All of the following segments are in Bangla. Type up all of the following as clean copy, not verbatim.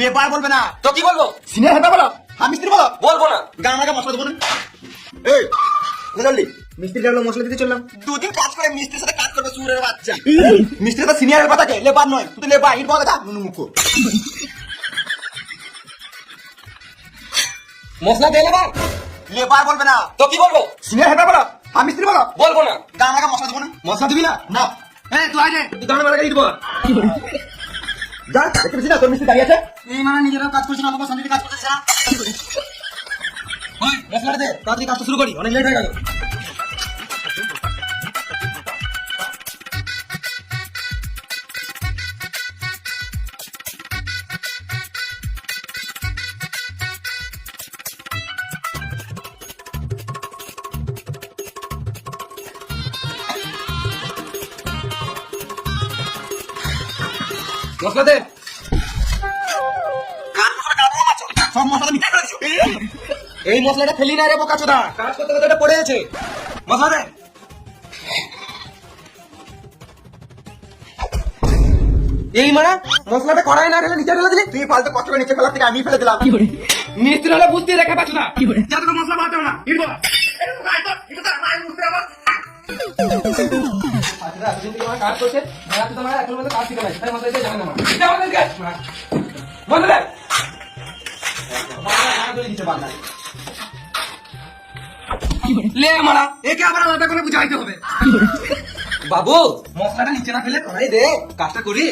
লেবার বলবে না তো কি বলবো? সিনিয়র হেল্পার বলো, হ্যাঁ মিস্ত্রি বলো। বলবো না। গামাকে মশলা দেবো না। এই বুঝলি, মিস্ত্রি ডাকলো মশলা দিতে চললাম। দুদিন কাজ করে মিস্ত্রির সাথে কাজ করবে সুরের বাচ্চা। মিস্ত্রি তো সিনিয়র হেল্পার থাকে, লেবার নয়। তুই লেবার ইট বলে যা নুনু মুখো। মশলা দিয়ে লেবার? লেবার বলবে না। তো কি বলবো? সিনিয়র হেল্পার বলো, হ্যাঁ মিস্ত্রি বলো। বলবো না। গামাকে মশলা দেবো না। মশলা দিবি না? না হ্যাঁ তুই আয়, তুই দাঁড়া মারা দিব। যা দেখতে পেয়েছি না তোর মিস্ত্রি দাঁড়িয়ে আছে। এই মানে নিজেরাও কাজ করছে না, আমাকে শান্তিতে কাজ করতেছে না। ওই মশলাটা দে, তাড়াতাড়ি কাজটা শুরু করি, অনেক লেট হয়ে গেল। মশলা দে। সব মশলা মিটাই করেছো। এই মশলাটা ফেলি না রে বোকাচোদা, কাজ করতে করতে এটা পড়ে আছে। মশলা দে। এই মানে মশলাটা কড়াই না ঢেলে নিচে ঢেলে দিলি। তুই ফালতু কষ্ট করে নিচে ফেলার থেকে আমি ফেলে দিলাম। মিস্ত্রি হলে বুঝতে রেখে পাচ্ছ না, যাতে করে মশলা বাড়াতে না। কাজ করছে এখন কাজ শিখে নাই, তাই মশলা দিয়ে জানে না। মশলা দে। লে মারা, একে আবার আলাদা করে বুঝাইতে হবে। বাবু মশলাটা নিচে না ফেলে কড়াই দে, কাজটা করি।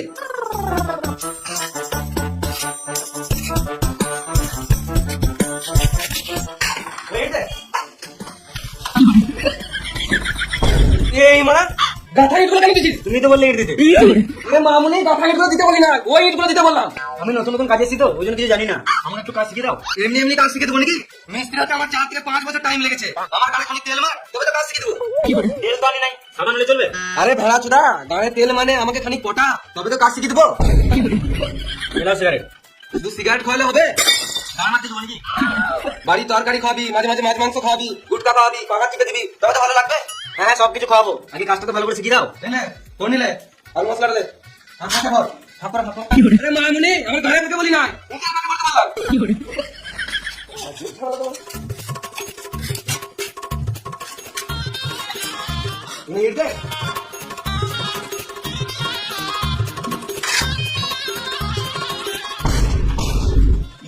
এই মারা গাঁথা ইটগুলো কেন দিচ্ছিস? তুমি তো বললে ইট দিতে। আরে মামুনি গাঁথা ইটগুলো দিতে বলি না, ওই ইটগুলো দিতে বললাম। আমি নতুন নতুন কাজে এসেছি তো ওই জন্য কিছু জানি না। আমার একটু কাজ শিখে দাও। এমনি এমনি কাজ শিখে দেবো নাকি? মিস্ত্রি হতে আমার 4 থেকে 5 বছর টাইম লেগেছে। আমার গাড়ি খালি তেল মার, তবে তো কাজ শিখে দেবো। তেল তো আনি নাই, সাবান হলে চলবে? আরে ভেড়া চোদা, গাড়ি তেল মানে আমাকে খানিক পটা, তবে তো কাজ শিখে দেবো। Allow cigarette. শুধু সিগারেট খাওয়ালে হবে? গান মারতে যাবো নাকি? বাড়ি তরকারি খাবি, মাঝে মাঝে মাছ মাংস খাবি, গুটকা খাওয়াবি, পাকা চিপে দিবি, তবে তো ভালো লাগবে। হ্যাঁ সব কিছু খাওয়াবো, আগে কাজটা তো ভালো করে শিখে দাও। এনে ফোন নিলে আর মশলাটা দে। আরে মামুনি আমার ঘরে ঢুকে বলি না, ওকে আমাকে বলতে বললাম। তুমি ইট দে।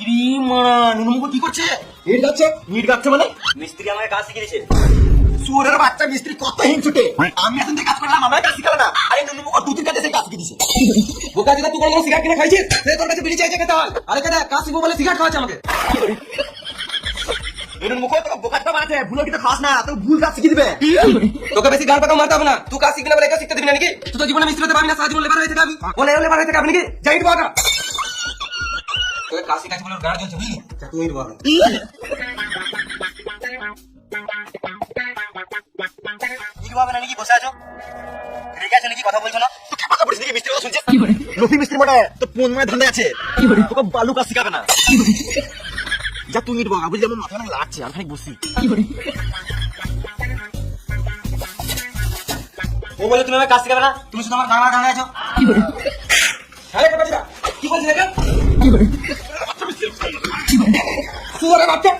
ইরি মারা নুনুমুখো কি করছে? ইট যাচ্ছে। ইট গাচ্ছে মানে? মিস্ত্রি আমাকে কাজ শিখিয়ে দিয়েছে। সুরের বাচ্চা মিস্ত্রি কত হিংসুটে। আমি এখন থেকে কাজ করলাম, আমার কাজ শিখালো না। আরে নুনুমুখো 2-3 কাজে সে কাজ শিখিয়ে দিয়েছে। বোকা যেটা তুই কোনো সিগারেট কিনে খাইছিস, সে তোর কাছে বিড়ি চাইছে খেতে হয়। আরে কেটে কাজ শিখবো বলে সিগারেট খাওয়াচ্ছে আমাকে। নুনুমুখো তোকে বোকাটা বানাতে, ভুলো কিন্তু খাস না, তো ভুল কাজ শিখিয়ে দিবে। তোকে বেশি গাল পাকা মারতে হবে না, তুই কাজ শিখবি না বলে এটা শিখতে দিবি না নাকি? তুই তো জীবনে মিস্ত্রি হতে পারবি না, সারা জীবন লেবার হয়ে থাকবি। বলে লেবার হয়ে থাকবি নাকি? যাই বাবা তোকে কাজ শিখাচ্ছি বলে গাড়ি চলছে বুঝলি? যা তুই বাবা। কি ভাবে না নাকি বসে আছো? রেগে আছো নাকি, কথা বলছো না? তো কথা বলিস নাকি, মিস্ত্রি কথা শুনছিস? রফি মিস্ত্রি মোটা তো কোন মানে ধান্দা আছে, তোকে বালু কাজ শিখাবে না। যা তুই ইট বগা, বুঝলি আমার মাথা না লাগছে, আমি খানিক বসি। ও বলে তুমি আমার কাজ শিখাবে না, তুমি শুধু আমার গানা গানা আছো। আরে কথা ছিল কি বলছিস এটা? সুরে বাচ্চা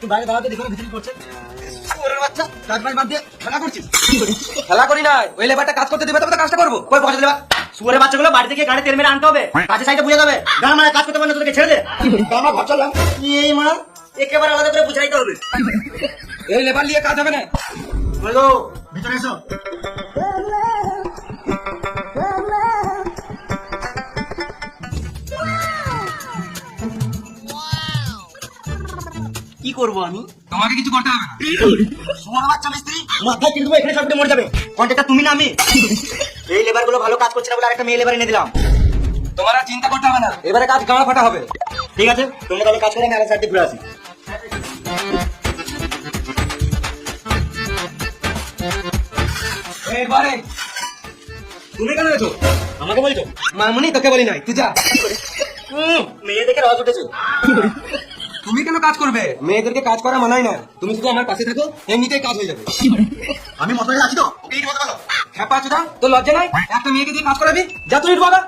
তুই বাইরে দাঁড়াতে দেখো ভিতরে করছে। সুরের বাচ্চা কাজ বাজ বাদ দিয়ে খেলা করছিস? খেলা করি না, ওই লেবারটা কাজ করতে দিবে তবে তো কাজটা করবো। কই পয়সা লেবার? সুরের বাচ্চাগুলো বাড়ি থেকে গাড়ি তেল মেরে আনতে হবে, কাজে সাইডে বুঝে যাবে। গান মানে কাজ করতে পারলে তোকে ছেড়ে দে। গানা ঘর চললাম এই মা, একেবারে আলাদা করে বুঝাইতে হবে। এই লেবার নিয়ে কাজ হবে না। বলো ভিতরে এসো। কি করবো আমি? তোমাকে কিছু করতে হবে না। সুরের বাচ্চা মিস্ত্রি মাথায় কিনে দেবো, এখানে সব মরে যাবে। কন্ট্রাক্টর তুমি না আমি। এই লেবার গুলো ভালো কাজ করছে না বলে আরেকটা মেয়ে লেবার এনে দিলাম। তোমার আর চিন্তা করতে হবে না, এবারে কাজ গাঁড়া ফাটা হবে। ঠিক আছে, তোমরা তাহলে কাজ করে আমি আলাদা সাইডে ঘুরে আসি। এবারে তুমি কেন এসো? আমাকে বলছো? মামুনি তোকে বলি নাই, তুই যা। মেয়ে দেখে রস উঠেছে। তুই তুমি কেন কাজ করবে? মেয়েদেরকে কাজ করা মানায় না। তুমি শুধু আমার পাশে থাকো, এমনিতেই কাজ হয়ে যাবে। আমি মতো আছি তো, ওকে ইট বলতে পারো। খ্যাপা চোদা, তোর লজ্জা নাই? একটা মেয়েকে দিয়ে কাজ করাবি? যা তুই ইট বাগা।